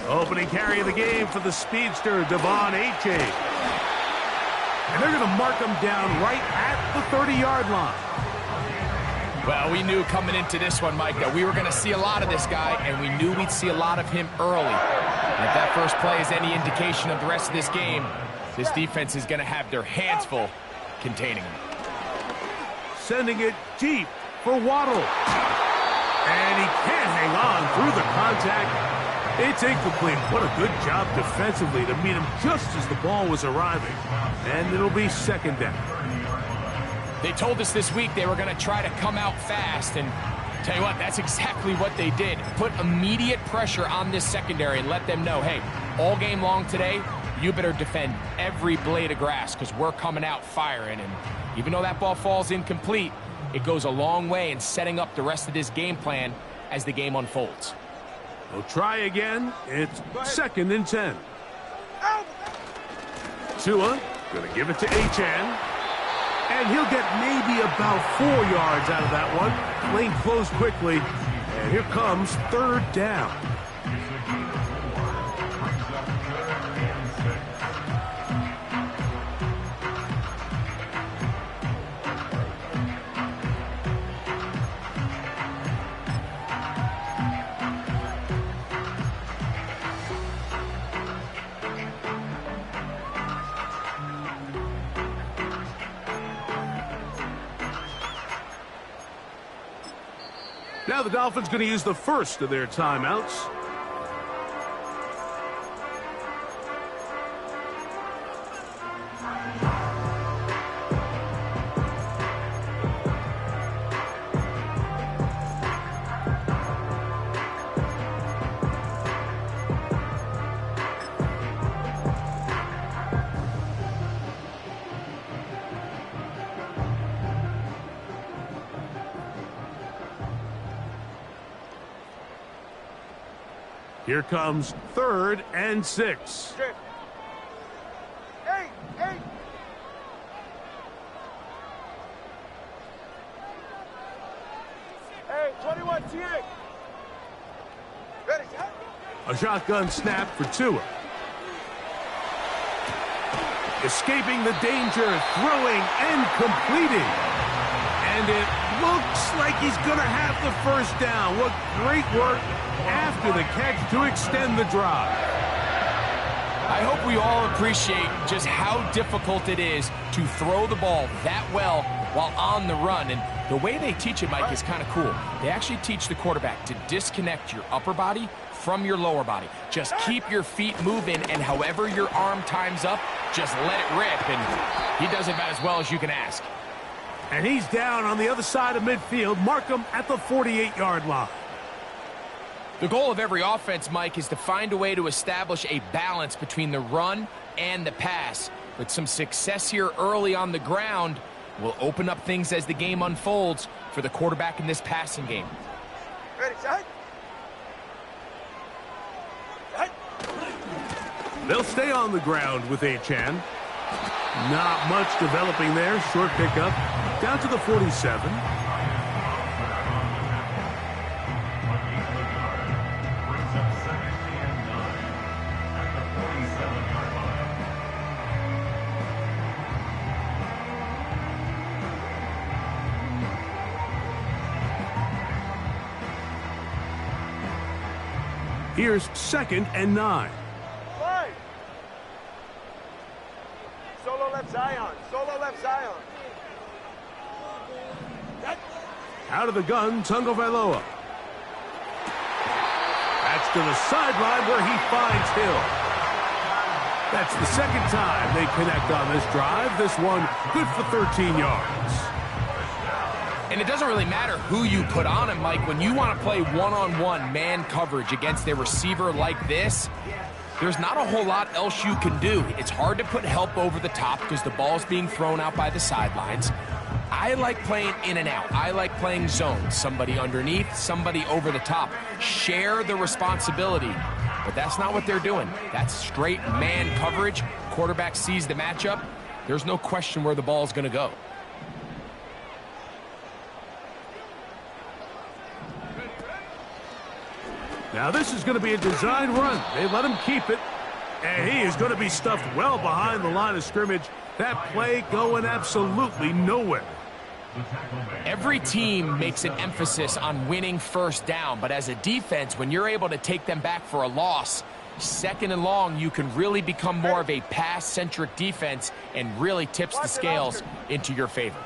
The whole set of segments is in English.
Opening carry of the game for the speedster, Devon Achane. And they're going to mark him down right at the 30-yard line. Well, we knew coming into this one, Mike, that we were going to see a lot of this guy, and we knew we'd see a lot of him early. And if that first play is any indication of the rest of this game, this defense is going to have their hands full containing him. Sending it deep for Waddle. And he can't hang on through the contact. It's incomplete. What a good job defensively to meet him just as the ball was arriving. And it'll be second down. They told us this week they were going to try to come out fast, and tell you what, that's exactly what they did. Put immediate pressure on this secondary and let them know, hey, all game long today, you better defend every blade of grass because we're coming out firing. And even though that ball falls incomplete, it goes a long way in setting up the rest of this game plan as the game unfolds. They'll try again. It's second and 10. Tua going to give it to Achane. And he'll get maybe about 4 yards out of that one. Lane closed quickly. And here comes third down. Now the Dolphins going to use the first of their timeouts. Here comes third and 6. Hey! Hey, 21 TA. Ready, set. A shotgun snap for Tua. Escaping the danger, throwing and completing. And it looks like he's going to have the first down. What great work after the catch to extend the drive. I hope we all appreciate just how difficult it is to throw the ball that well while on the run. And the way they teach it, Mike, is kind of cool. They actually teach the quarterback to disconnect your upper body from your lower body. Just keep your feet moving, and however your arm times up, just let it rip. And he does it about as well as you can ask. And he's down on the other side of midfield. Mark him at the 48-yard line. The goal of every offense, Mike, is to find a way to establish a balance between the run and the pass. But some success here early on the ground will open up things as the game unfolds for the quarterback in this passing game. Ready, set. They'll stay on the ground with Achane. Not much developing there. Short pickup. Down to the 47. Here's second and 9. Play. Solo left Zion. Solo left Zion. Out of the gun, Tagovailoa. That's to the sideline where he finds Hill. That's the second time they connect on this drive. This one good for 13 yards. And it doesn't really matter who you put on him, Mike. When you want to play one-on-one man coverage against a receiver like this, there's not a whole lot else you can do. It's hard to put help over the top because the ball's being thrown out by the sidelines. I like playing in and out. I like playing zone. Somebody underneath, somebody over the top. Share the responsibility. But that's not what they're doing. That's straight man coverage. Quarterback sees the matchup. There's no question where the ball's going to go. Now this is going to be a design run. They let him keep it. And he is going to be stuffed well behind the line of scrimmage. That play going absolutely nowhere. Every team makes an emphasis on winning first down, but as a defense, when you're able to take them back for a loss, second and long, you can really become more of a pass-centric defense and really tips the scales into your favor.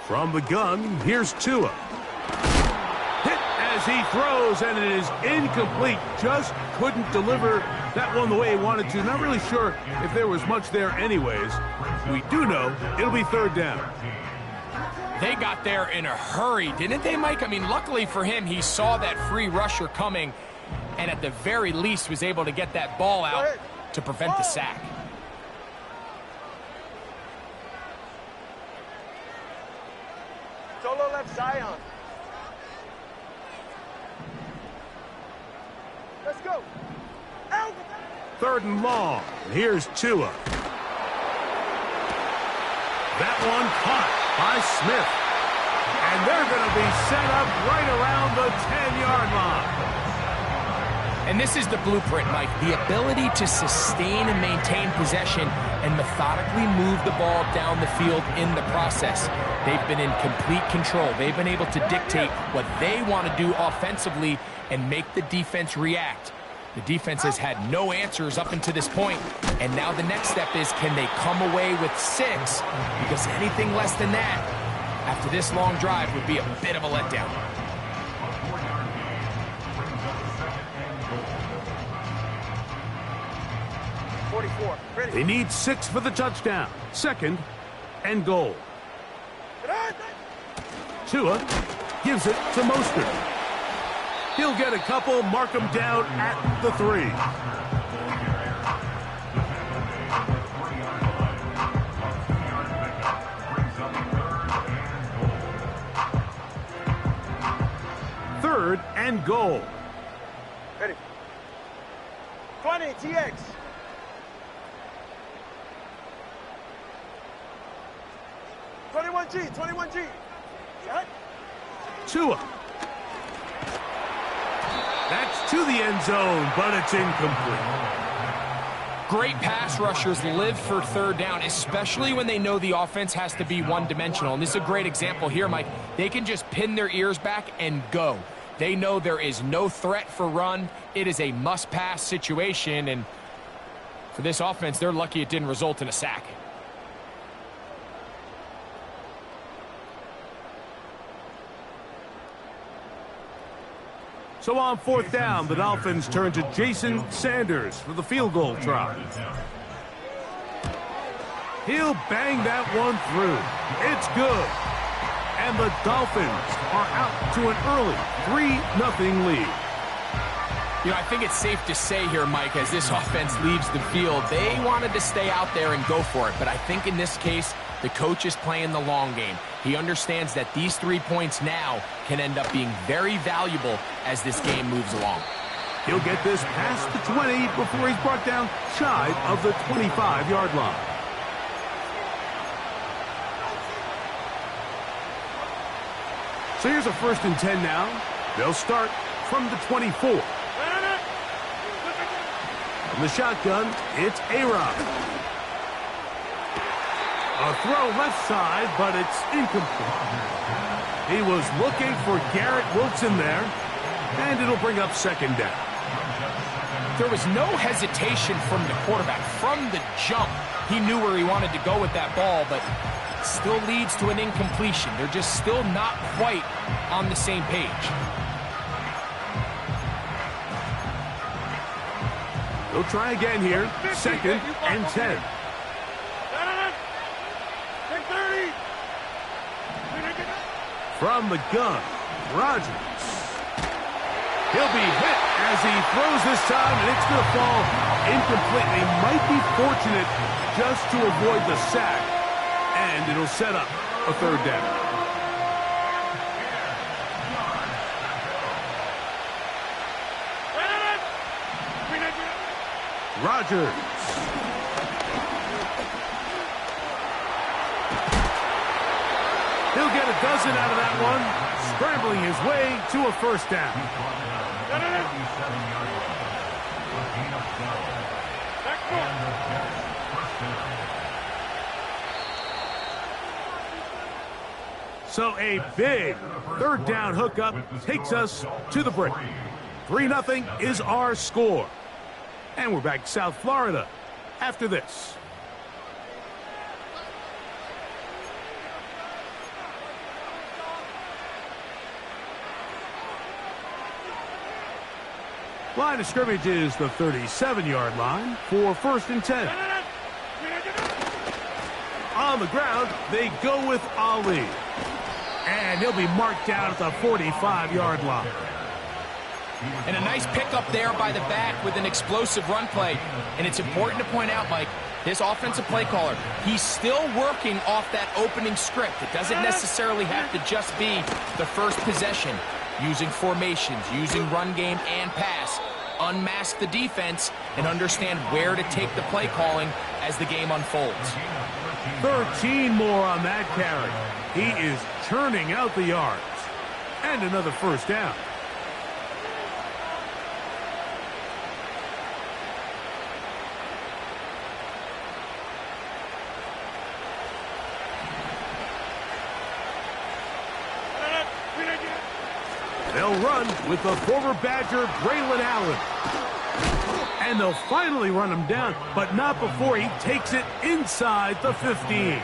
From the gun, here's Tua. Hit as he throws, and it is incomplete. Just couldn't deliver that one the way he wanted to. Not really sure if there was much there anyways. We do know it'll be third down. They got there in a hurry, didn't they, Mike? I mean, luckily for him, he saw that free rusher coming and at the very least was able to get that ball out to prevent the sack. Solo left Zion. Let's go. Out. Third and long. Here's Tua. That one caught by Smith. And they're going to be set up right around the 10-yard line. And this is the blueprint, Mike. The ability to sustain and maintain possession and methodically move the ball down the field in the process. They've been in complete control. They've been able to dictate what they want to do offensively and make the defense react. The defense has had no answers up until this point, and now the next step is, can they come away with 6? Because anything less than that, after this long drive, would be a bit of a letdown. They need 6 for the touchdown. Second and goal. Tua gives it to Mostert. He'll get a couple, mark him down at the 3. Third and goal. Ready. 20, TX. G, 21G. Tua. That's to the end zone, but it's incomplete. Great pass rushers live for third down, especially when they know the offense has to be one-dimensional. And this is a great example here, Mike. They can just pin their ears back and go. They know there is no threat for run. It is a must-pass situation, and for this offense, they're lucky it didn't result in a sack. So on fourth down, the Dolphins turn to Jason Sanders for the field goal try. He'll bang that one through. It's good. And the Dolphins are out to an early 3-0 lead. You know, I think it's safe to say here, Mike, as this offense leaves the field, they wanted to stay out there and go for it. But I think in this case, the coach is playing the long game. He understands that these 3 points now can end up being very valuable as this game moves along. He'll get this past the 20 before he's brought down shy of the 25-yard line. So here's a 1st and 10 now. They'll start from the 24. From the shotgun, it's A-Rob. A throw left side, but it's incomplete. He was looking for Garrett Wilson there, and it'll bring up second down. There was no hesitation from the quarterback. From the jump, he knew where he wanted to go with that ball, but still leads to an incompletion. They're just still not quite on the same page. They'll try again here. 2nd and 10. From the gun, Rodgers. He'll be hit as he throws this time, and it's going to fall incomplete. They might be fortunate just to avoid the sack, and it'll set up a third down. Rodgers. He'll get a dozen out of that one, scrambling his way to a first down. So a big third down hookup takes us to the break. 3-0 is our score. And we're back South Florida after this. Line of scrimmage is the 37-yard line for 1st and 10. On the ground, they go with Ali. And he'll be marked down at the 45-yard line. And a nice pickup there by the back with an explosive run play. And it's important to point out, Mike, this offensive play caller, he's still working off that opening script. It doesn't necessarily have to just be the first possession. Using formations, using run game and pass, unmask the defense, and understand where to take the play calling as the game unfolds. 13 more on that carry. He is churning out the yards. And another first down. They'll run with the former Badger, Braylon Allen. And they'll finally run him down, but not before he takes it inside the 15.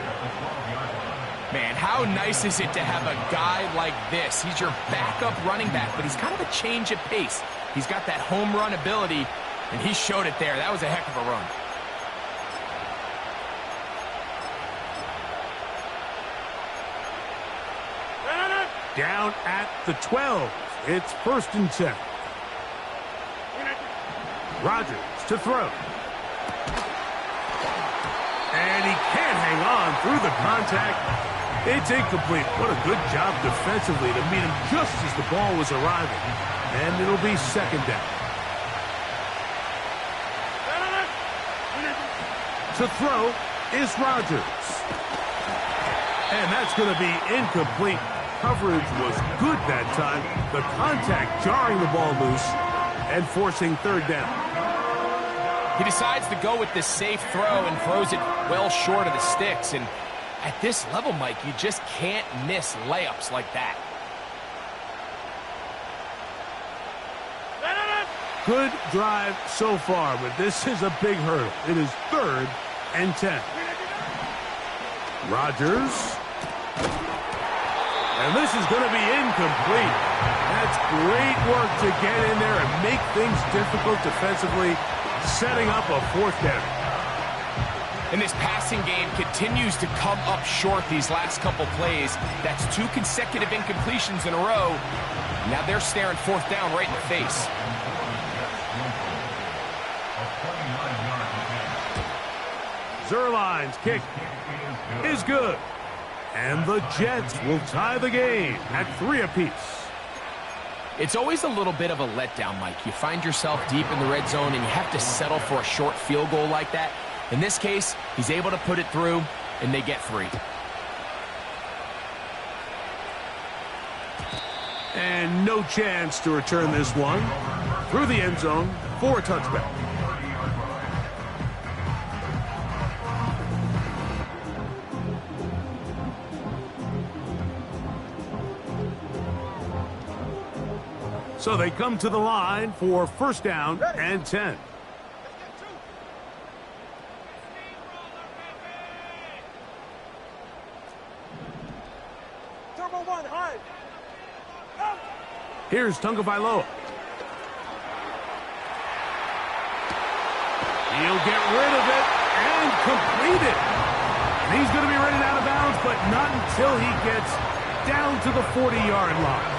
Man, how nice is it to have a guy like this? He's your backup running back, but he's kind of a change of pace. He's got that home run ability, and he showed it there. That was a heck of a run. Down at the 12. It's 1st and 10. Rodgers to throw. And he can't hang on through the contact. It's incomplete. What a good job defensively to meet him just as the ball was arriving. And it'll be 2nd down. To throw is Rodgers. And that's going to be incomplete. Coverage was good that time. The contact jarring the ball loose and forcing 3rd down. He decides to go with this safe throw and throws it well short of the sticks. And at this level, Mike, you just can't miss layups like that. Good drive so far, but this is a big hurdle. It is 3rd and 10. Rodgers. And this is going to be incomplete. That's great work to get in there and make things difficult defensively, setting up a 4th down. And this passing game continues to come up short these last couple plays. That's 2 consecutive incompletions in a row. Now they're staring 4th down right in the face. Zerline's kick is good. And the Jets will tie the game at 3 apiece. It's always a little bit of a letdown, Mike. You find yourself deep in the red zone and you have to settle for a short field goal like that. In this case, he's able to put it through, and they get 3. And no chance to return this one through the end zone for a touchback. So they come to the line for 1st down and 10. Turbo 1, high. Here's Tagovailoa. He'll get rid of it and complete it. And he's going to be running out of bounds, but not until he gets down to the 40-yard line.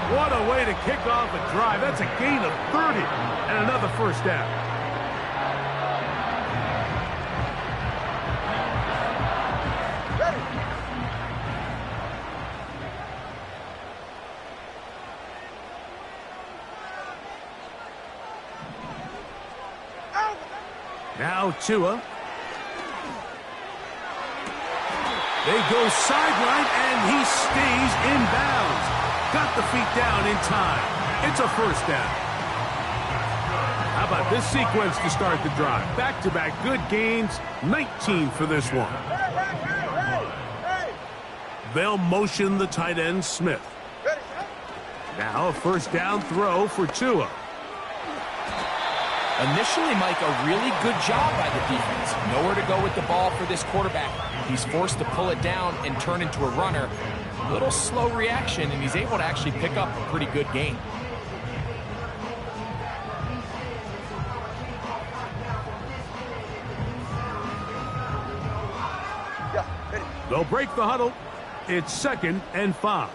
What a way to kick off a drive. That's a gain of 30 and another 1st down. Ready. Now Tua. They go sideline, and he stays in bounds. Got the feet down in time. It's a first down. How about this sequence to start the drive? Back-to-back good gains, 19 for this one. They'll motion the tight end, Smith. Now a first down throw for Tua. Initially, Mike, a really good job by the defense. Nowhere to go with the ball for this quarterback. He's forced to pull it down and turn into a runner. A little slow reaction, and he's able to actually pick up a pretty good gain. They'll break the huddle. It's 2nd and 5.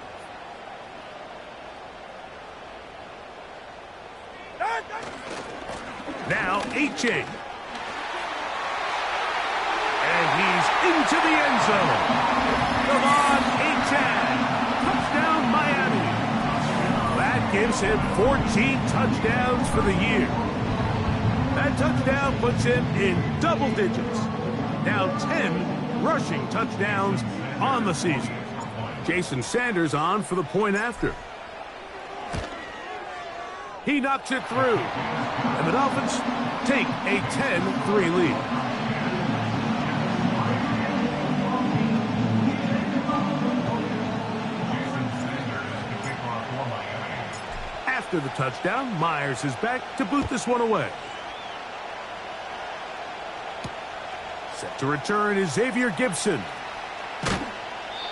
Now H.A. And he's into the end zone. Come on, H.A. Touchdown, Miami. That gives him 14 touchdowns for the year. That touchdown puts him in double digits. Now 10 rushing touchdowns on the season. Jason Sanders on for the point after. He knocks it through. And the Dolphins take a 10-3 lead. After the touchdown, Myers is back to boot this one away. Set to return is Xavier Gibson.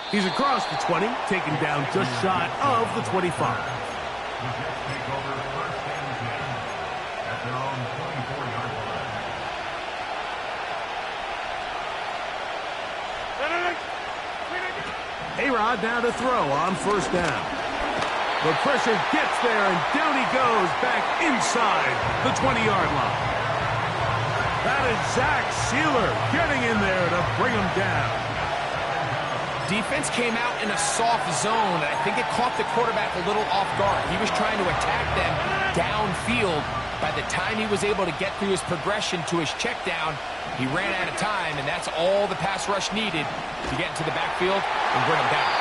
He's across the 20, taken down just shy of the 25. A-Rod now to throw on first down. The pressure gets there, and down he goes back inside the 20-yard line. That is Zach Sealer getting in there to bring him down. Defense came out in a soft zone, and I think it caught the quarterback a little off guard. He was trying to attack them downfield. By the time he was able to get through his progression to his check down, he ran out of time, and that's all the pass rush needed to get into the backfield and bring him down.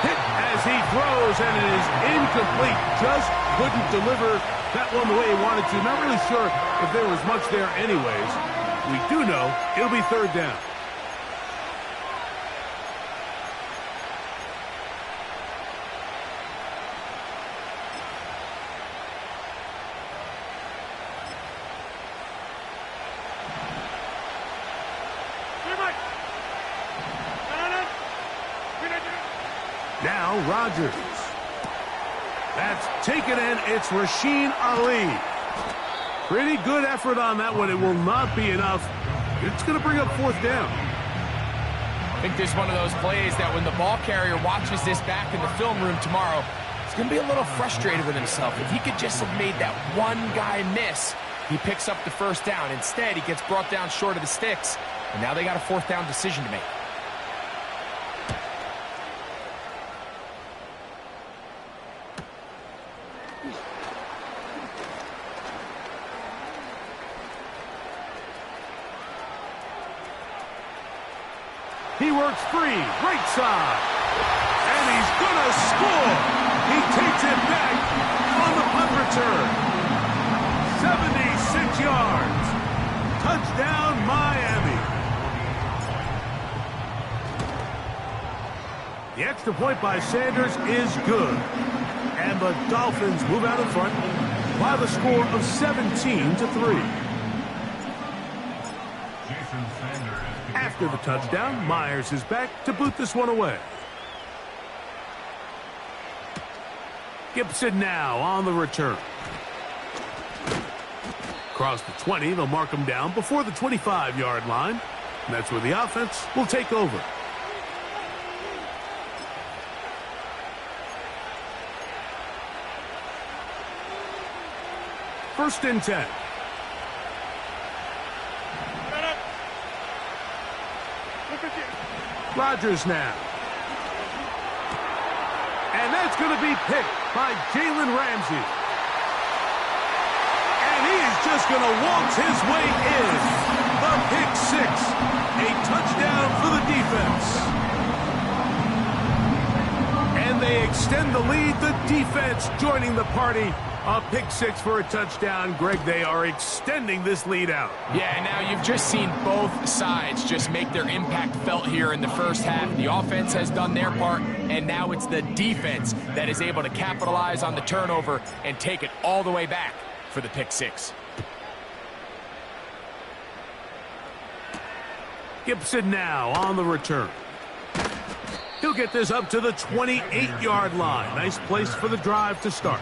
Hit as he throws, and it is incomplete. Just couldn't deliver that one the way he wanted to. Not really sure if there was much there anyways. We do know it'll be third down. Now Rodgers. That's taken in. It's Rasheen Ali. Pretty good effort on that one. It will not be enough. It's going to bring up fourth down. I think this is one of those plays that when the ball carrier watches this back in the film room tomorrow, he's going to be a little frustrated with himself. If he could just have made that one guy miss, he picks up the first down. Instead, he gets brought down short of the sticks, and now they got a fourth down decision to make. He works free, right side, and he's going to score. He takes it back on the punt return. 76 yards. Touchdown, Miami. The extra point by Sanders is good. And the Dolphins move out in front by the score of 17-3. After the touchdown, Myers is back to boot this one away. Gibson now on the return. Across the 20, they'll mark him down before the 25-yard line. And that's where the offense will take over. First and 10. Rodgers now. And that's going to be picked by Jalen Ramsey. And he is just going to waltz his way in. The pick six. A touchdown for the defense. extend the lead. The defense joining the party. A pick six for a touchdown. Greg, they are extending this lead out. Yeah, and now you've just seen both sides just make their impact felt here in the first half. The offense has done their part, and now it's the defense that is able to capitalize on the turnover and take it all the way back for the pick six. Gibson now on the return. He'll get this up to the 28-yard line. Nice place for the drive to start.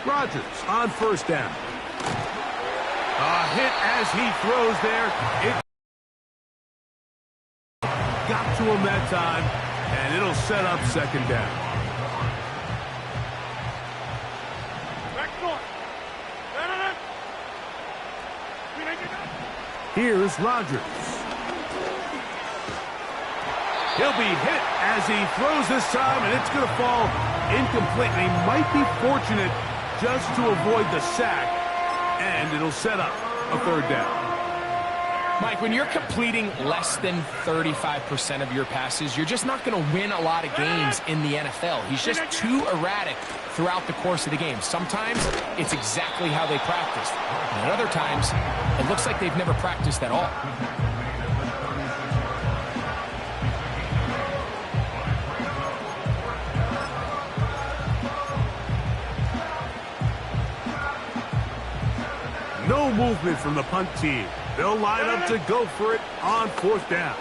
Rodgers on first down. A hit as he throws there. It got to him that time, and it'll set up second down. Here's Rodgers. He'll be hit as he throws this time, and it's going to fall incomplete. And he might be fortunate just to avoid the sack, and it'll set up a third down. Mike, when you're completing less than 35% of your passes, you're just not going to win a lot of games in the NFL. He's just too erratic throughout the course of the game. Sometimes it's exactly how they practiced. And at other times, it looks like they've never practiced at all. No movement from the punt team. They'll line up to go for it on fourth down.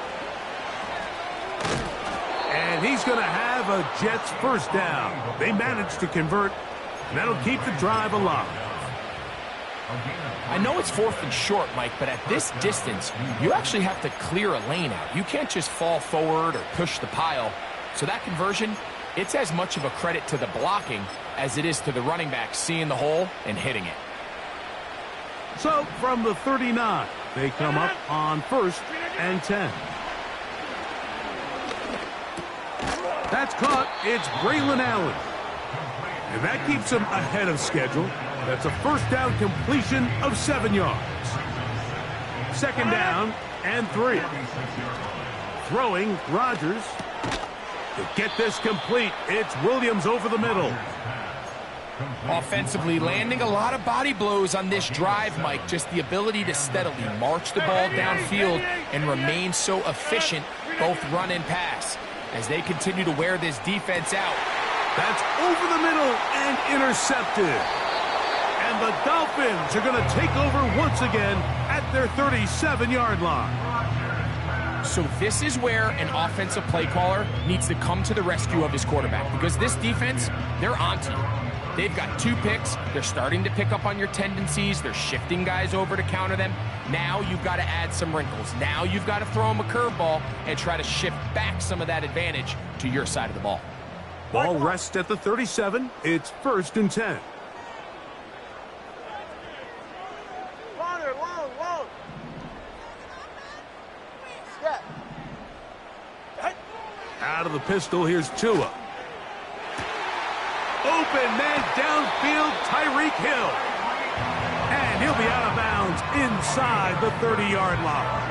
And he's going to have a Jets first down. They managed to convert, and that'll keep the drive alive. I know it's fourth and short, Mike, but at this distance, you actually have to clear a lane out. You can't just fall forward or push the pile. So that conversion, it's as much of a credit to the blocking as it is to the running back seeing the hole and hitting it. So from the 39, they come up on first and 10. That's caught. It's Braylon Allen. And that keeps him ahead of schedule. That's a first down completion of 7 yards. Second down and 3. Throwing Rodgers. To get this complete, it's Williams over the middle. Offensively, landing a lot of body blows on this drive, Mike. Just the ability to steadily march the ball downfield and remain so efficient, both run and pass, as they continue to wear this defense out. That's over the middle and intercepted. And the Dolphins are going to take over once again at their 37-yard line. So this is where an offensive play caller needs to come to the rescue of his quarterback, because this defense, they're onto you. They've got 2 picks. They're starting to pick up on your tendencies. They're shifting guys over to counter them. Now you've got to add some wrinkles. Now you've got to throw them a curveball and try to shift back some of that advantage to your side of the ball. Ball rests at the 37. It's first and 10. Long. Step. Out of the pistol, here's Tua. Open man downfield, Tyreek Hill. And he'll be out of bounds inside the 30-yard line.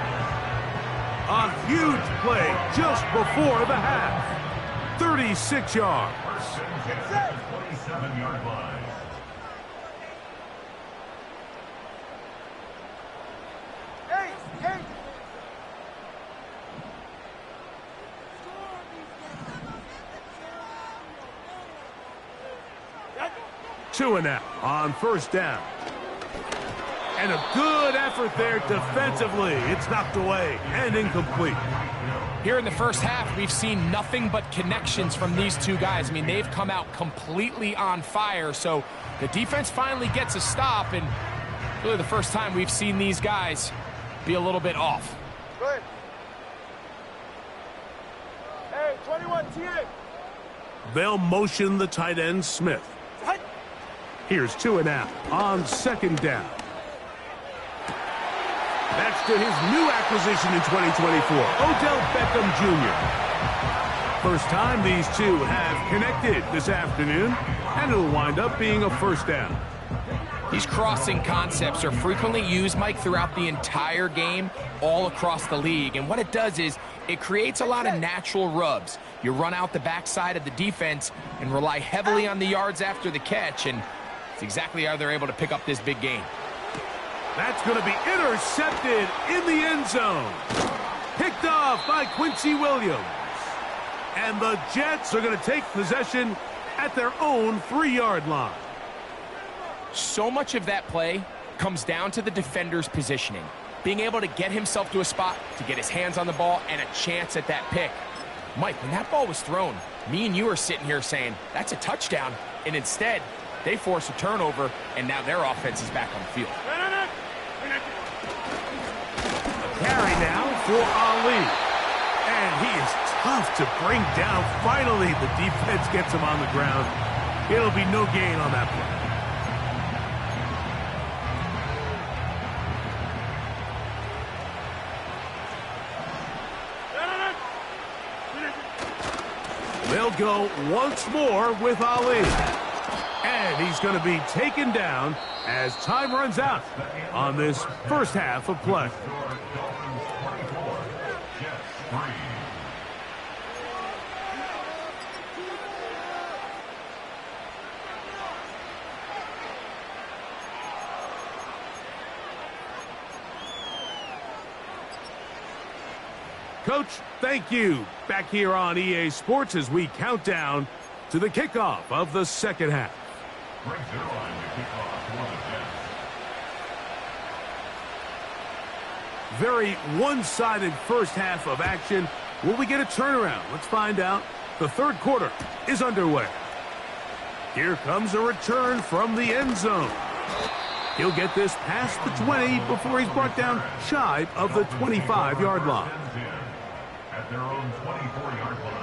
A huge play just before the half. 36 yards. 27-yard line. Hey. 2 and out on first down. And a good effort there defensively. It's knocked away and incomplete. Here in the first half, we've seen nothing but connections from these 2 guys. I mean, they've come out completely on fire. So the defense finally gets a stop, and really the first time we've seen these guys be a little bit off. Good. Hey, 21 TA. They'll motion the tight end Smith. Here's 2 and out on second down. That's to his new acquisition in 2024, Odell Beckham Jr. First time these two have connected this afternoon, and it'll wind up being a first down. These crossing concepts are frequently used, Mike, throughout the entire game, all across the league. And what it does is it creates a lot of natural rubs. You run out the backside of the defense and rely heavily on the yards after the catch, and it's exactly how they're able to pick up this big gain. That's going to be intercepted in the end zone. Picked off by Quincy Williams. And the Jets are going to take possession at their own 3-yard line. So much of that play comes down to the defender's positioning. Being able to get himself to a spot, to get his hands on the ball, and a chance at that pick. Mike, when that ball was thrown, me and you are sitting here saying, that's a touchdown. And instead, they force a turnover, and now their offense is back on the field. A carry now for Ali. And he is tough to bring down. Finally, the defense gets him on the ground. It'll be no gain on that play. They'll go once more with Ali. And he's going to be taken down as time runs out on this first half of play. Coach, thank you. Back here on EA Sports as we count down to the kickoff of the second half. Very one-sided first half of action. Will we get a turnaround? Let's find out. The third quarter is underway. Here comes a return from the end zone. He'll get this past the 20 before he's brought down shy of the 25-yard line. At their own 24-yard line.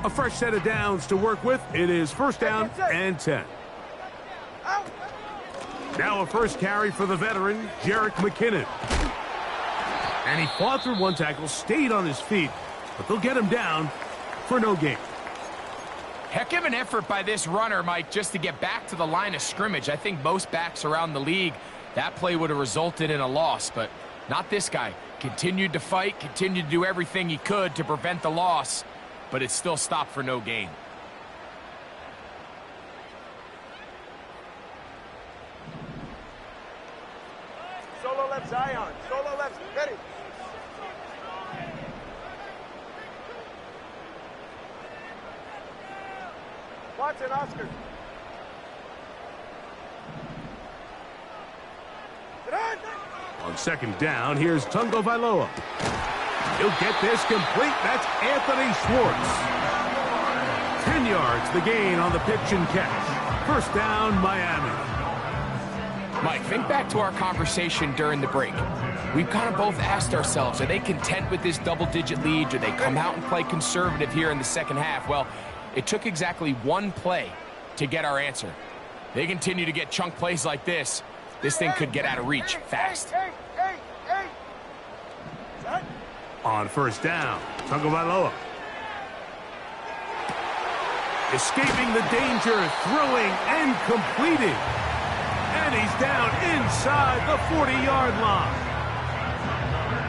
A fresh set of downs to work with. It is first down and 10. Now a first carry for the veteran, Jerick McKinnon. And he fought through one tackle, stayed on his feet, but they'll get him down for no gain. Heck of an effort by this runner, Mike, just to get back to the line of scrimmage. I think most backs around the league, that play would have resulted in a loss, but not this guy. Continued to fight, continued to do everything he could to prevent the loss, but it still stopped for no gain. Solo left Zion. Solo left. Ready. Watson, Oscar. On second down, here's Tungo Vailoa. He'll get this complete. That's Anthony Schwartz. 10 yards, the gain on the pitch and catch. First down, Miami. Mike, think back to our conversation during the break. We've kind of both asked ourselves, are they content with this double-digit lead? Do they come out and play conservative here in the second half? Well, it took exactly one play to get our answer. They continue to get chunk plays like this. This thing could get out of reach fast. On first down, Tungo Vailoa. Escaping the danger, throwing and completing. And he's down inside the 40-yard line.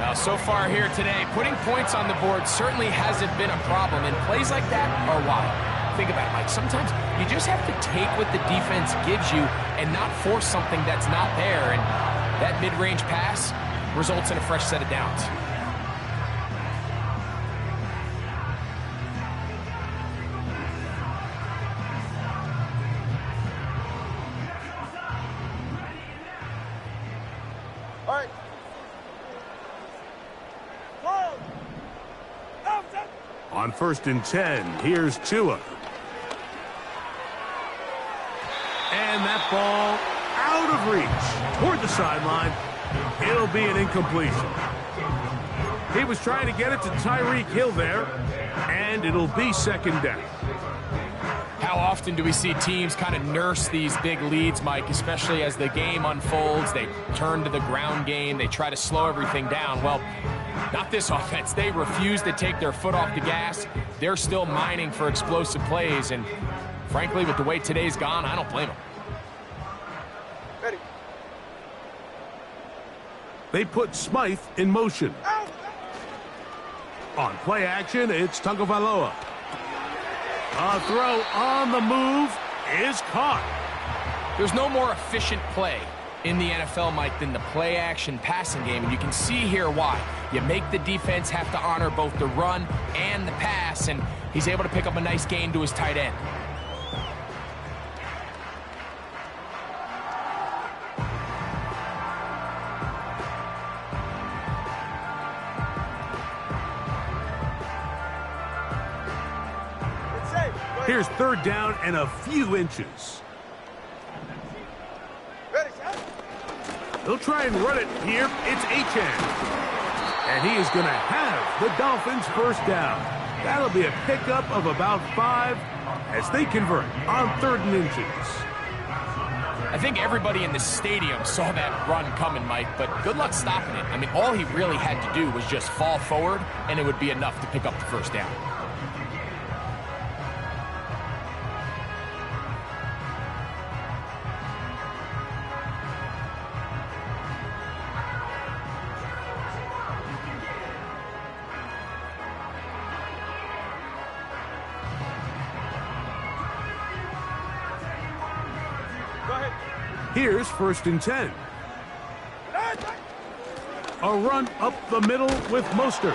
Now, so far here today, putting points on the board certainly hasn't been a problem, and plays like that are wild. Think about it, Mike. Sometimes you just have to take what the defense gives you and not force something that's not there, and that mid-range pass results in a fresh set of downs. On first and 10, here's Tua. And that ball out of reach toward the sideline. It'll be an incompletion. He was trying to get it to Tyreek Hill there, and it'll be second down. How often do we see teams kind of nurse these big leads, Mike, especially as the game unfolds? They turn to the ground game. They try to slow everything down. Well, not this offense. They refuse to take their foot off the gas. They're still mining for explosive plays, and frankly, with the way today's gone, I don't blame them. Ready. They put Smythe in motion. On play action, it's Tagovailoa. A throw on the move is caught. There's no more efficient play in the NFL, Mike, than the play-action passing game, and you can see here why. You make the defense have to honor both the run and the pass, and he's able to pick up a nice gain to his tight end. Here's third down and a few inches. Ready, set. They'll try and run it here. It's Achane. And he is going to have the Dolphins first down. That'll be a pickup of about 5 as they convert on 3rd and inches. I think everybody in the stadium saw that run coming, Mike, but good luck stopping it. I mean, all he really had to do was just fall forward, and it would be enough to pick up the first down. Here's 1st and 10. A run up the middle with Mostert.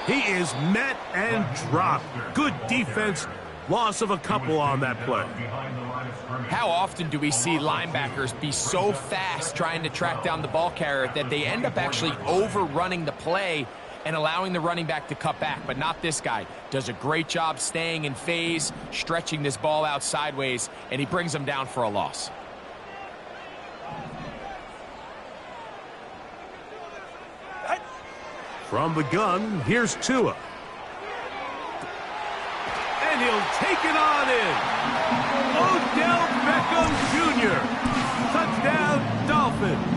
He is met and dropped. Good defense. Loss of a couple on that play. How often do we see linebackers be so fast trying to track down the ball carrier that they end up actually overrunning the play and allowing the running back to cut back? But not this guy. Does a great job staying in phase, stretching this ball out sideways, and he brings them down for a loss. From the gun, here's Tua. And he'll take it on in. Odell Beckham Jr. Touchdown, Dolphins.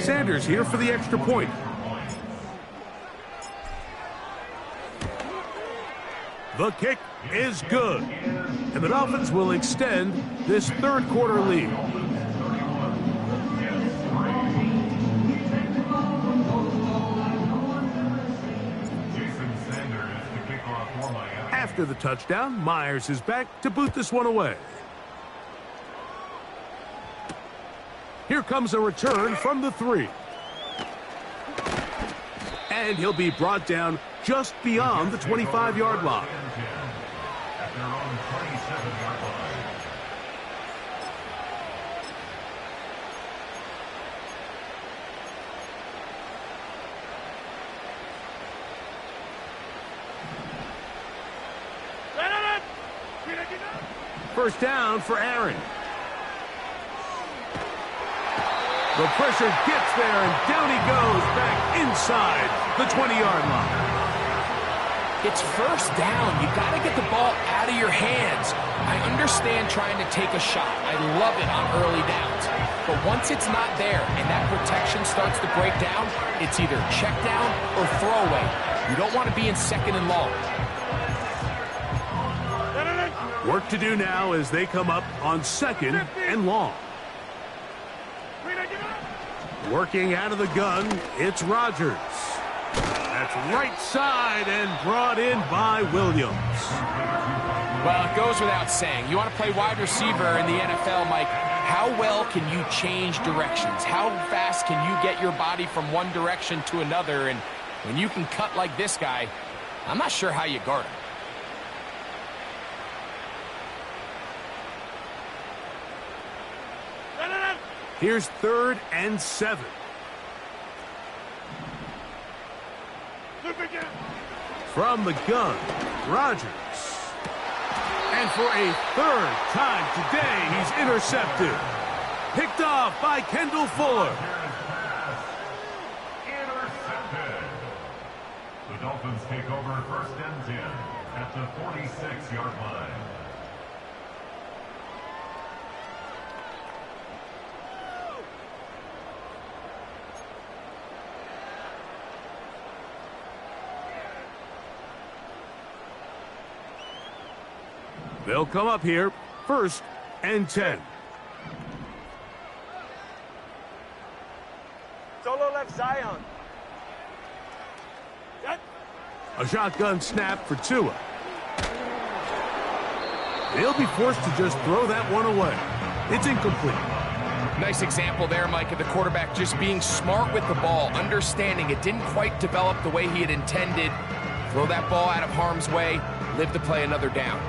Sanders here for the extra point. The kick is good, and the Dolphins will extend this 3rd quarter lead. After the touchdown, Myers is back to boot this one away. Here comes a return from the 3. And he'll be brought down just beyond the 25-yard line. At their own 27-yard line. First down for Aaron. The pressure gets there, and down he goes back inside the 20-yard line. It's first down. You got to get the ball out of your hands. I understand trying to take a shot. I love it on early downs. But once it's not there and that protection starts to break down, it's either check down or throwaway. You don't want to be in 2nd and long. Work to do now as they come up on 2nd and long. Working out of the gun, it's Rodgers. That's right side and brought in by Williams. Well, it goes without saying. You want to play wide receiver in the NFL, Mike. How well can you change directions? How fast can you get your body from one direction to another? And when you can cut like this guy, I'm not sure how you guard him. Here's 3rd and 7. From the gun, Rodgers. And for a third time today, he's intercepted. Picked off by Kendall Fuller. Intercepted. The Dolphins take over first and 10 at the 46-yard line. They'll come up here, first and 10. Solo left Zion. Set. A shotgun snap for Tua. He'll be forced to just throw that one away. It's incomplete. Nice example there, Mike, of the quarterback just being smart with the ball, understanding it didn't quite develop the way he had intended. Throw that ball out of harm's way, live to play another down.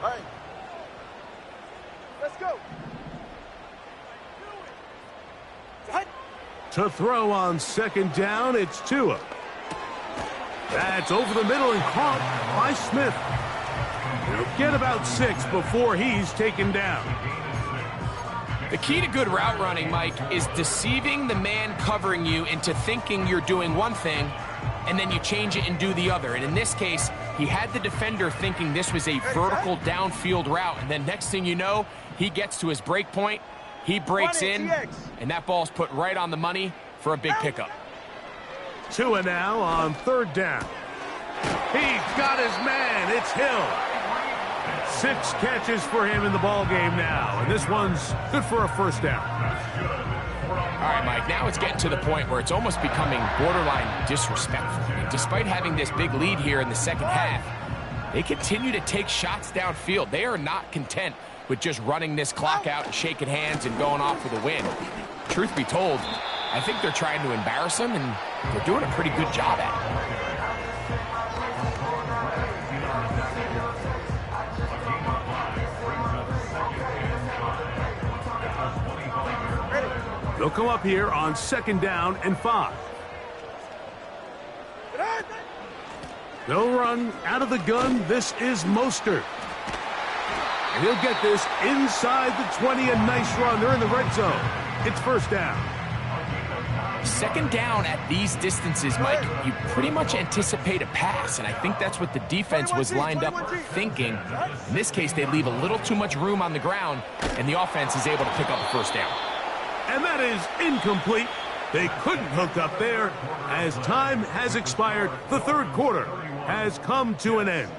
All right. Let's go. Set. To throw on second down, it's Tua. That's over the middle and caught by Smith. He'll get about 6 before he's taken down. The key to good route running, Mike, is deceiving the man covering you into thinking you're doing one thing, and then you change it and do the other. And in this case, he had the defender thinking this was a vertical downfield route, and then next thing you know, he gets to his break point, he breaks in, and that ball's put right on the money for a big pickup. Tua now on third down. He's got his man. It's Hill. 6 catches for him in the ball game now, and this one's good for a first down. All right, Mike, now it's getting to the point where it's almost becoming borderline disrespectful. I mean, despite having this big lead here in the second half, they continue to take shots downfield. They are not content with just running this clock out and shaking hands and going off with a win. Truth be told, I think they're trying to embarrass him, and they're doing a pretty good job at it. They'll come up here on second down and 5. They'll run out of the gun. This is Mostert. And he'll get this inside the 20. A nice run. They're in the red zone. It's first down. Second down at these distances, Mike, you pretty much anticipate a pass, and I think that's what the defense was lined up thinking. In this case, they leave a little too much room on the ground, and the offense is able to pick up a first down. And that is incomplete. They couldn't hook up there. As time has expired, the third quarter has come to an end.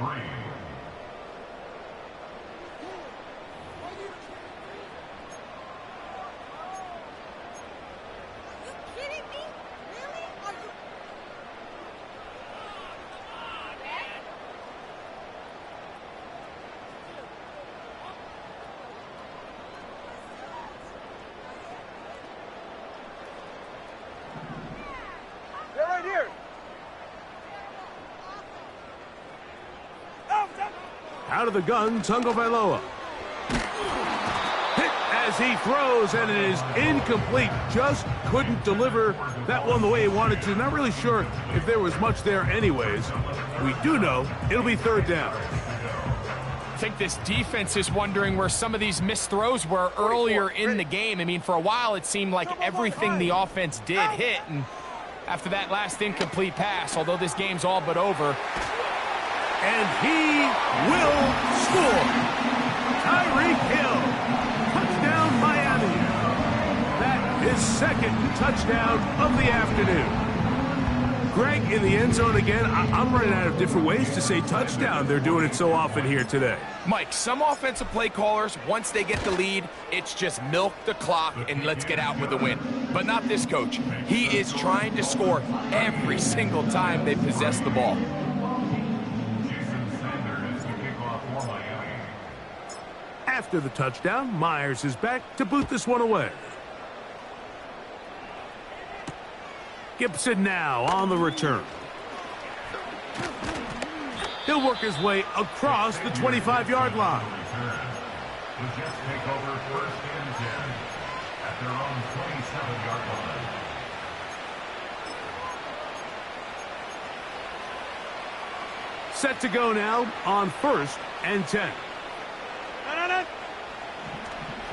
Out of the gun, Tagovailoa. Hit as he throws, and it is incomplete. Just couldn't deliver that one the way he wanted to. Not really sure if there was much there anyways. We do know it'll be third down. I think this defense is wondering where some of these missed throws were earlier in the game. I mean, for a while, it seemed like everything the offense did hit, and after that last incomplete pass, although this game's all but over, and he will score. Tyreek Hill. Touchdown, Miami. That is second touchdown of the afternoon. Greg in the end zone again. I'm running out of different ways to say touchdown. They're doing it so often here today. Mike, some offensive play callers, once they get the lead, it's just milk the clock and let's get out with a win. But not this coach. He is trying to score every single time they possess the ball. After the touchdown, Myers is back to boot this one away. Gibson now on the return. He'll work his way across the 25-yard line. The Jets take over first and 10 at their own 27-yard line. Set to go now on 1st and 10.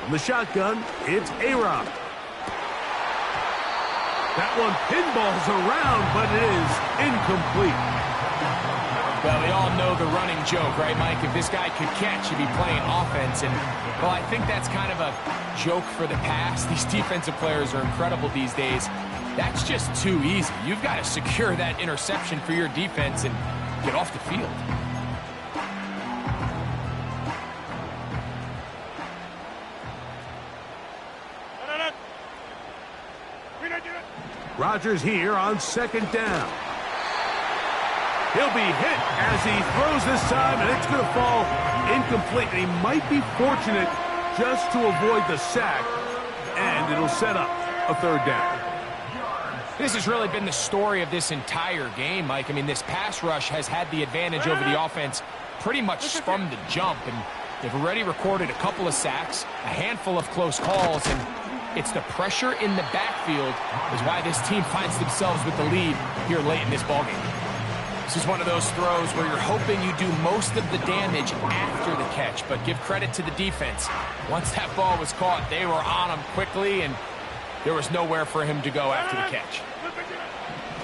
From the shotgun, it's A-Rob. That one pinballs around, but it is incomplete. Well, we all know the running joke, right, Mike? If this guy could catch, he'd be playing offense. And, well, I think that's kind of a joke for the past. These defensive players are incredible these days. That's just too easy. You've got to secure that interception for your defense and get off the field. Rodgers here on 2nd down. He'll be hit as he throws this time, and it's going to fall incomplete. And he might be fortunate just to avoid the sack, and it'll set up a 3rd down. This has really been the story of this entire game, Mike. I mean, this pass rush has had the advantage over the offense pretty much from the jump, and they've already recorded a couple of sacks, a handful of close calls, and it's the pressure in the backfield is why this team finds themselves with the lead here late in this ballgame. This is one of those throws where you're hoping you do most of the damage after the catch, but give credit to the defense. Once that ball was caught, they were on him quickly, and there was nowhere for him to go after the catch.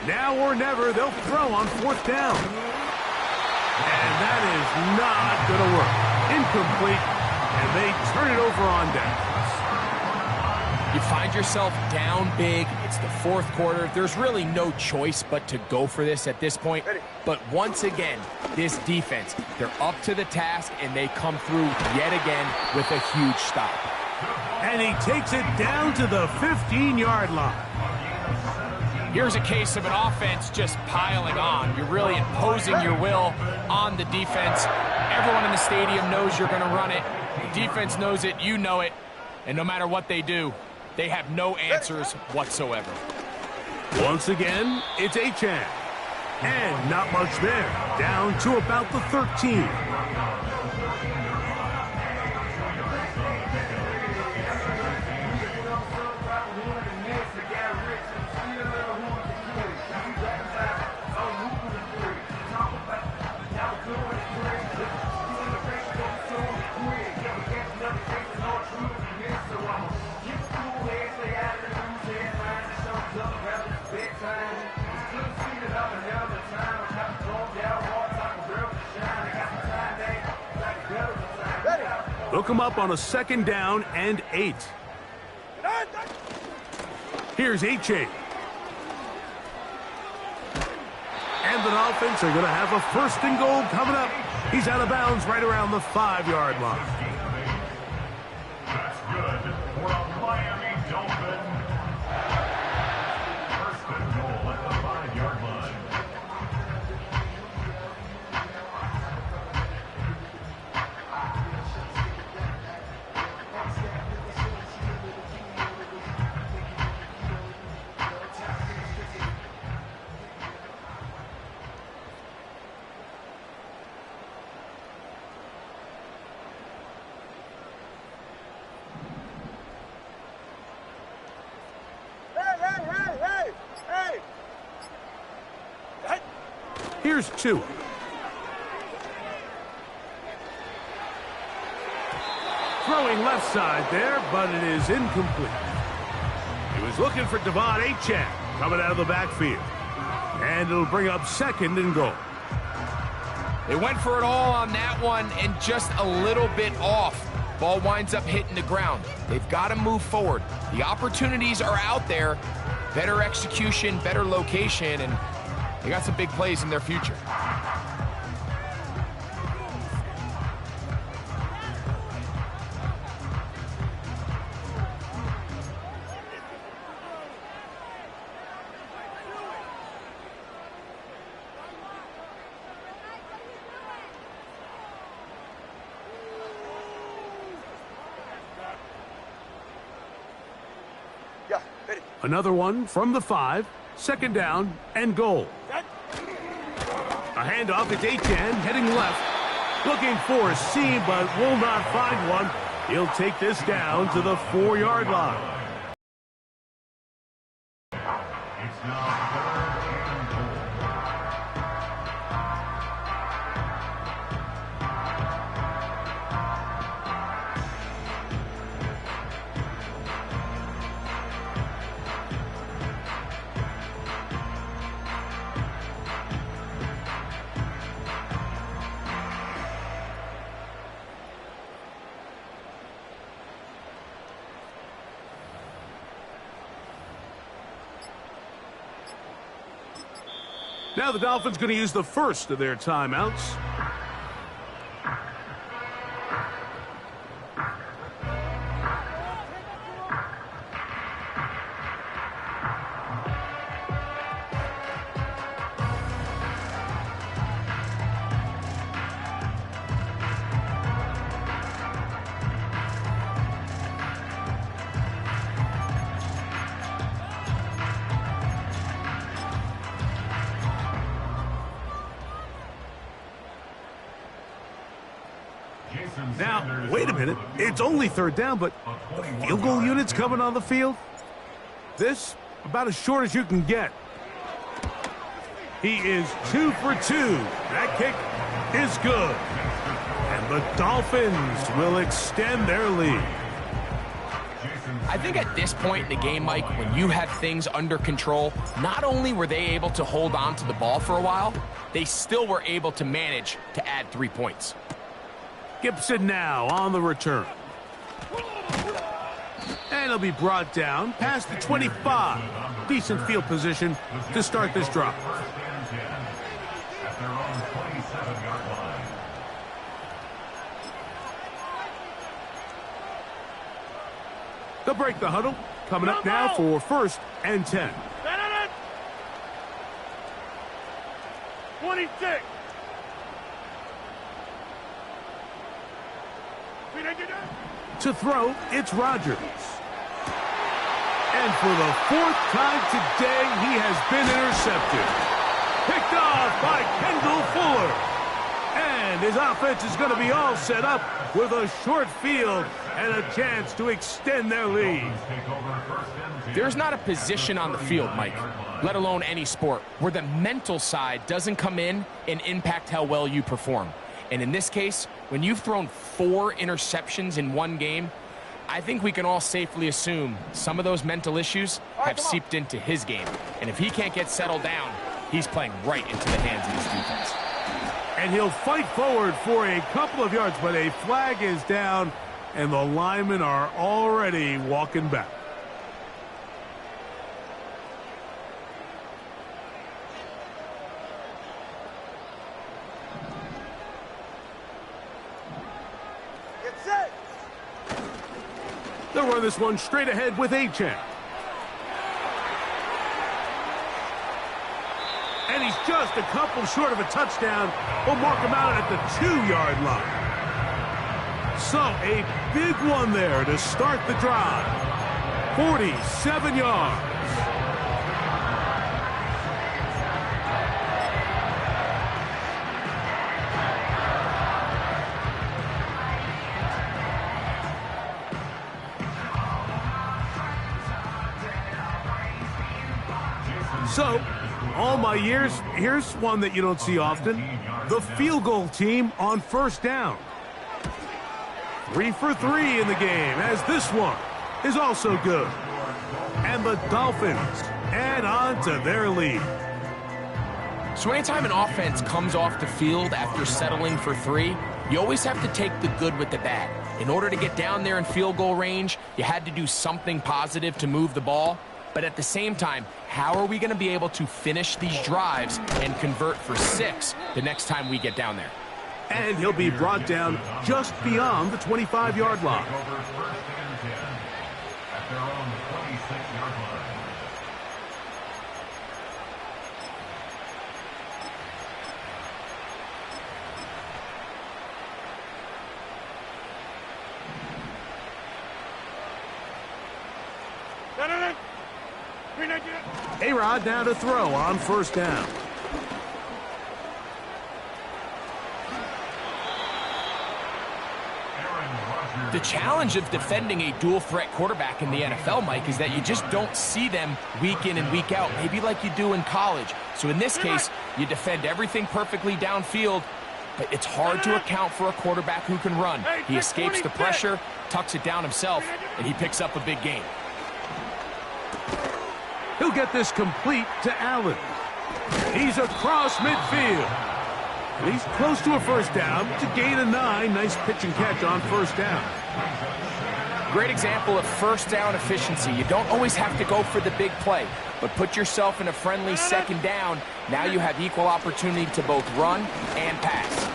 Now or never, they'll throw on 4th down. And that is not going to work. Incomplete, and they turn it over on down. You find yourself down big. It's the 4th quarter. There's really no choice but to go for this at this point. But once again, this defense, they're up to the task, and they come through yet again with a huge stop. And he takes it down to the 15-yard line. Here's a case of an offense just piling on. You're really imposing your will on the defense. Everyone in the stadium knows you're going to run it. The defense knows it. You know it. And no matter what they do, they have no answers whatsoever. Once again, it's Achane. And not much there. Down to about the 13. Look him up on a 2nd down and 8. Here's Achane. And the Dolphins are going to have a 1st and goal coming up. He's out of bounds right around the 5-yard line. That's good for a Miami Dolphin. 1st and goal at the 5-yard line. Here's 2. Throwing left side there, but it is incomplete. He was looking for Devon Achane coming out of the backfield. And it'll bring up 2nd and goal. They went for it all on that one and just a little bit off. Ball winds up hitting the ground. They've got to move forward. The opportunities are out there. Better execution, better location, and they got some big plays in their future. Another one from the 5. 2nd down and goal. A handoff. It's Achane heading left. Looking for a seam, but will not find one. He'll take this down to the 4-yard line. It's now 3rd and goal. Now the Dolphins going to use the first of their timeouts. Now, wait a minute. It's only third down, but the field goal unit's coming on the field. This, about as short as you can get. He is 2 for 2. That kick is good. And the Dolphins will extend their lead. I think at this point in the game, Mike, when you have things under control, not only were they able to hold on to the ball for a while, they still were able to manage to add 3 points. Gibson now on the return. And he'll be brought down past the 25. Decent field position to start this drive. They'll break the huddle. Coming up now for 1st and 10. 26. To throw, it's Rodgers. And for the 4th time today, he has been intercepted. Picked off by Kendall Fuller. And his offense is going to be all set up with a short field and a chance to extend their lead. There's not a position on the field, Mike, let alone any sport, where the mental side doesn't come in and impact how well you perform. And in this case, when you've thrown 4 interceptions in one game, I think we can all safely assume some of those mental issues have seeped into his game. And if he can't get settled down, he's playing right into the hands of his defense. And he'll fight forward for a couple of yards, but a flag is down, and the linemen are already walking back. They'll run this one straight ahead with Achane. And he's just a couple short of a touchdown. We'll mark him out at the 2-yard line. So a big one there to start the drive. 47 yards. So, all my years, here's one that you don't see often. The field goal team on 1st down. 3 for 3 in the game, as this one is also good. And the Dolphins add on to their lead. So anytime an offense comes off the field after settling for 3, you always have to take the good with the bad. In order to get down there in field goal range, you had to do something positive to move the ball. But at the same time, how are we going to be able to finish these drives and convert for 6 the next time we get down there? And he'll be brought down just beyond the 25-yard line. A-Rod now to throw on 1st down. The challenge of defending a dual-threat quarterback in the NFL, Mike, is that you just don't see them week in and week out, maybe like you do in college. So in this case, you defend everything perfectly downfield, but it's hard to account for a quarterback who can run. He escapes the pressure, tucks it down himself, and he picks up a big gain. He'll get this complete to Allen. He's across midfield. And he's close to a 1st down to gain a 9. Nice pitch and catch on 1st down. Great example of first down efficiency. You don't always have to go for the big play, but put yourself in a friendly second down. Now you have equal opportunity to both run and pass.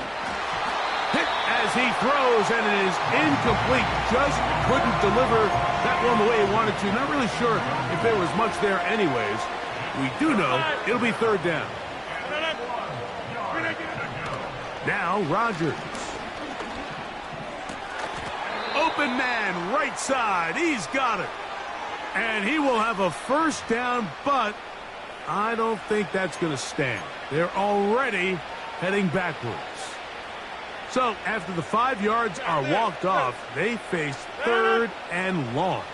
Hit as he throws, and it is incomplete. Just couldn't deliver that one the way he wanted to. Not really sure if there was much there anyways. We do know it'll be third down. Now Rodgers. Open man, right side. He's got it. And he will have a first down, but I don't think that's going to stand. They're already heading backwards. So after the 5 yards are walked off, they face third and long.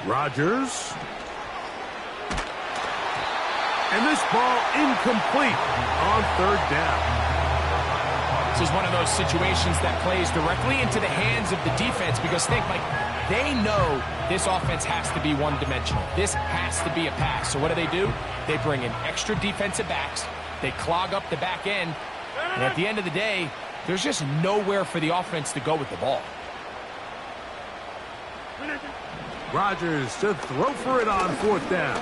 Rodgers. And this ball incomplete on third down. This is one of those situations that plays directly into the hands of the defense because think, Mike, they know this offense has to be one-dimensional. This has to be a pass. So what do? They bring in extra defensive backs. They clog up the back end. And at the end of the day, there's just nowhere for the offense to go with the ball. Rodgers to throw for it on fourth down.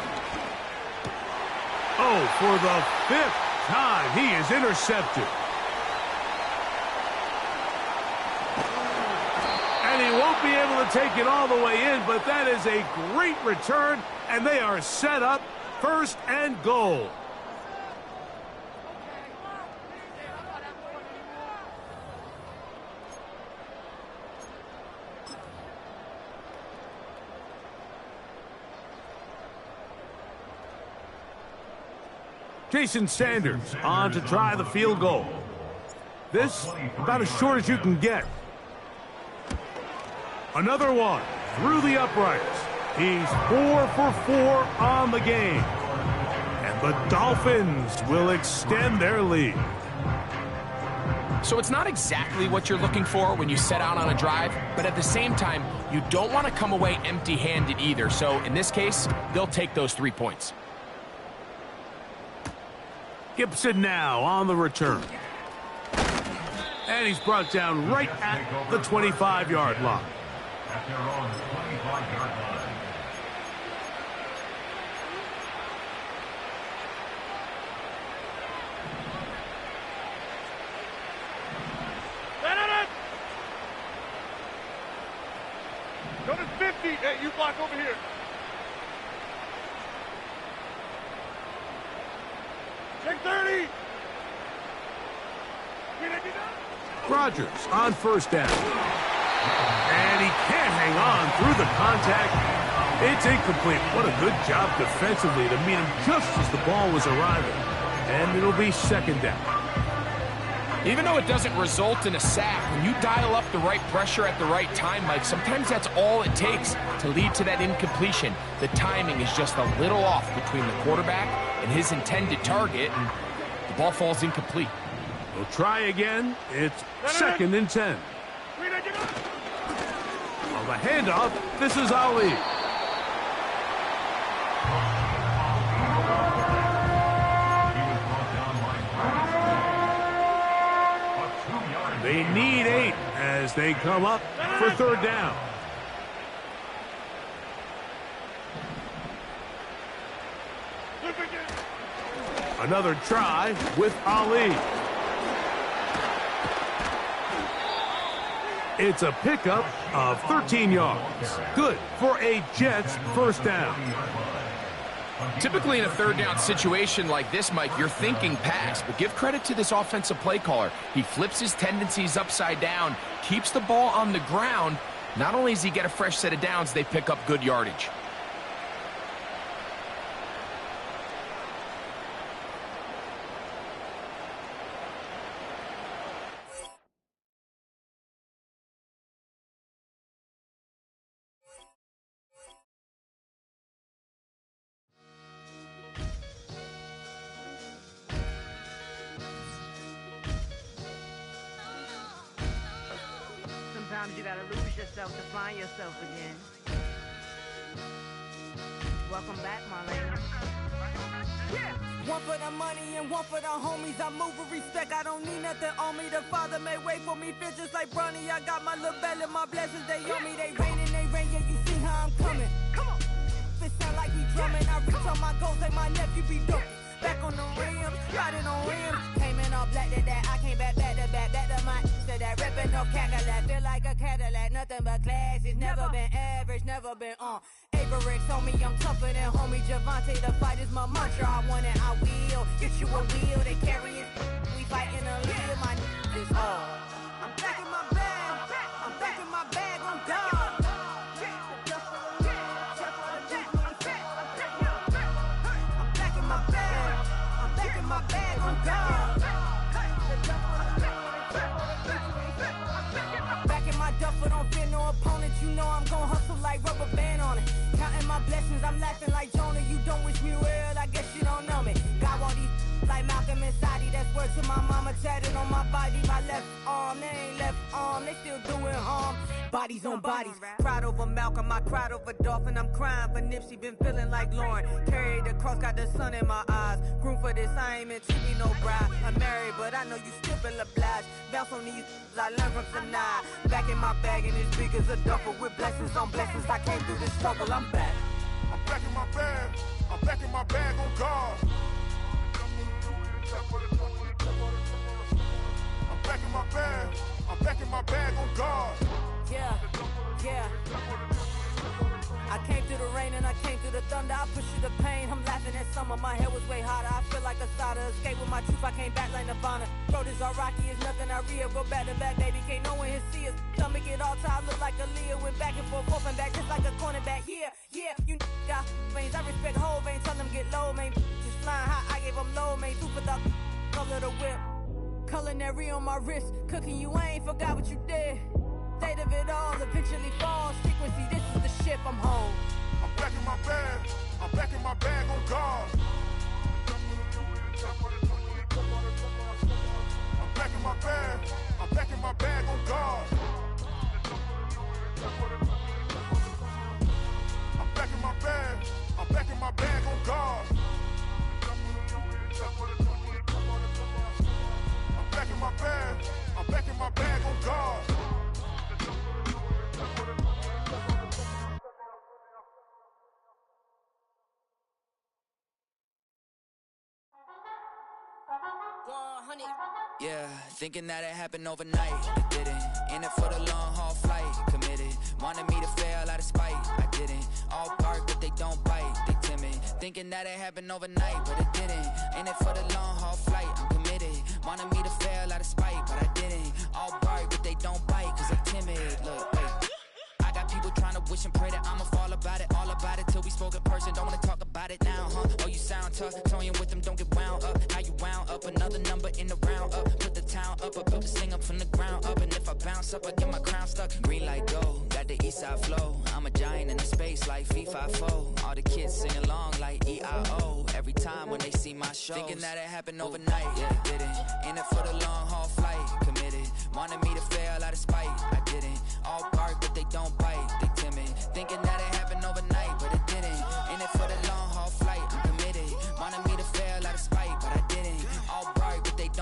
Oh, for the 5th time, he is intercepted. And he won't be able to take it all the way in, but that is a great return, and they are set up first and goal. Jason Sanders on to try the field goal. This about as short as you can get. Another one through the uprights. He's 4 for 4 on the game. And the Dolphins will extend their lead. So it's not exactly what you're looking for when you set out on a drive, but at the same time, you don't want to come away empty-handed either. So in this case, they'll take those 3 points. Gibson now on the return. And he's brought down right at the 25-yard line. At their own 25-yard line. Go to 50. Hey, you block over here. Check 30. Rodgers on first down. And he can't hang on through the contact. It's incomplete. What a good job defensively to meet him just as the ball was arriving. And it'll be second down. Even though it doesn't result in a sack, when you dial up the right pressure at the right time, Mike, sometimes that's all it takes to lead to that incompletion. The timing is just a little off between the quarterback and his intended target, and the ball falls incomplete. We'll try again. It's second and 10. On the handoff, this is Ali. They need 8 as they come up for third down. Another try with Ali. It's a pickup of 13 yards. Good for a Jets first down. Typically in a third down situation like this, Mike, you're thinking pass, but give credit to this offensive play caller. He flips his tendencies upside down, keeps the ball on the ground. Not only does he get a fresh set of downs, they pick up good yardage. Sometimes you gotta lose yourself to find yourself again. Welcome back, Marlena. One for the money and one for the homies. I move with respect, I don't need nothing on me. The Father may wait for me, feel just like Bronny. I got my little belly, my blessings, they on me. They rain, yeah, you see how I'm coming. Come on. It sound like we drumming. I reach on my goals like my nephew be dumping. Back on the rims, riding on rims. Came in all black to that, I came back to back to my to that ripping off Cadillac. Feel like a Cadillac, nothing but class. It's never been average, never been on. Averix on me, I'm tougher than homie Javante. The fight is my mantra, I want it, I will. Get you a wheel, they carry it. We fighting a little, my is all. I'm back in my bag, I'm back in my bag, I'm gone. My bag on God. Back in my duffel, don't fear no opponent. You know I'm gon' hustle like rubber band on it. Counting my blessings, I'm laughing like Jonah. You don't wish me well, I guess you don't know me. Got all these like Malcolm and Sadie. That's word to my mama, tatted on my body. My left arm, they ain't left arm, they still doing harm. Bodies on bodies, cried over Malcolm, I cried over Dolphin. I'm crying for Nipsey, been feeling like Lauren. Carried the cross, got the sun in my eyes. Room for this, I ain't meant to be no bride. I'm married, but I know you still feel obliged. Bounce on these, I learned from tonight. Back in my bag and as big as a duffel with blessings on blessings. I came through this struggle, I'm back. I'm back in my bag, I'm back in my bag on God. I'm back in my bag, I'm back in my bag on God. Yeah, yeah. I came through the rain and I came through the thunder. I pushed through the pain, I'm laughing at summer. My hair was way hotter, I feel like a starter. Escape with my truth, I came back like Nirvana. Road is all rocky, it's nothing I real. Go back to back, baby, can't no one here see us. Stomach it all tied, look like a Leah. Went back and forth and back, just like a cornerback. Yeah, yeah, you got veins, I respect whole veins. Tell them get low, man. Just flying high, I gave them low, man. Two for the color the whip. Culinary on my wrist, cooking you, I ain't forgot what you did. State of it all, eventually falls. Frequency, this is the ship, I'm home. I'm back in my bag, I'm back in my bag on God. I'm back in my bag, I'm back in my bag on God. I'm back in my bag, I'm back in my bag on God. I'm back in my bag, I'm back in my bag on God. Yeah, thinking that it happened overnight, it didn't. In it for the long haul flight, committed. Wanted me to fail out of spite, I didn't. All bark but they don't bite, they timid. Thinking that it happened overnight, but it didn't. In it for the long haul flight, I'm committed. Wanted me to fail out of spite, but I didn't. All bark but they don't bite, cause I'm timid. Look, wait. I got people trying to wish and pray that I'ma fall about it, all about it till we spoke in person. Don't wanna talk about it now, huh? Oh, you sound tough, toying with them, don't get wound up. How you wound up? Another number in the round up. Put the town up, I built this thing up from the ground up. And if I bounce up, I get my crown stuck. Green light go, got the east side flow. I'm a giant in the space like FIFA4. All the kids sing along like E-I-O. Every time when they see my show, thinking that it happened overnight, yeah, it didn't. In it for the long haul flight, committed. Wanted me to fail out of spite, I didn't. All bark but they don't bite, they timid. Thinking that it happened overnight, but it didn't. In it for the long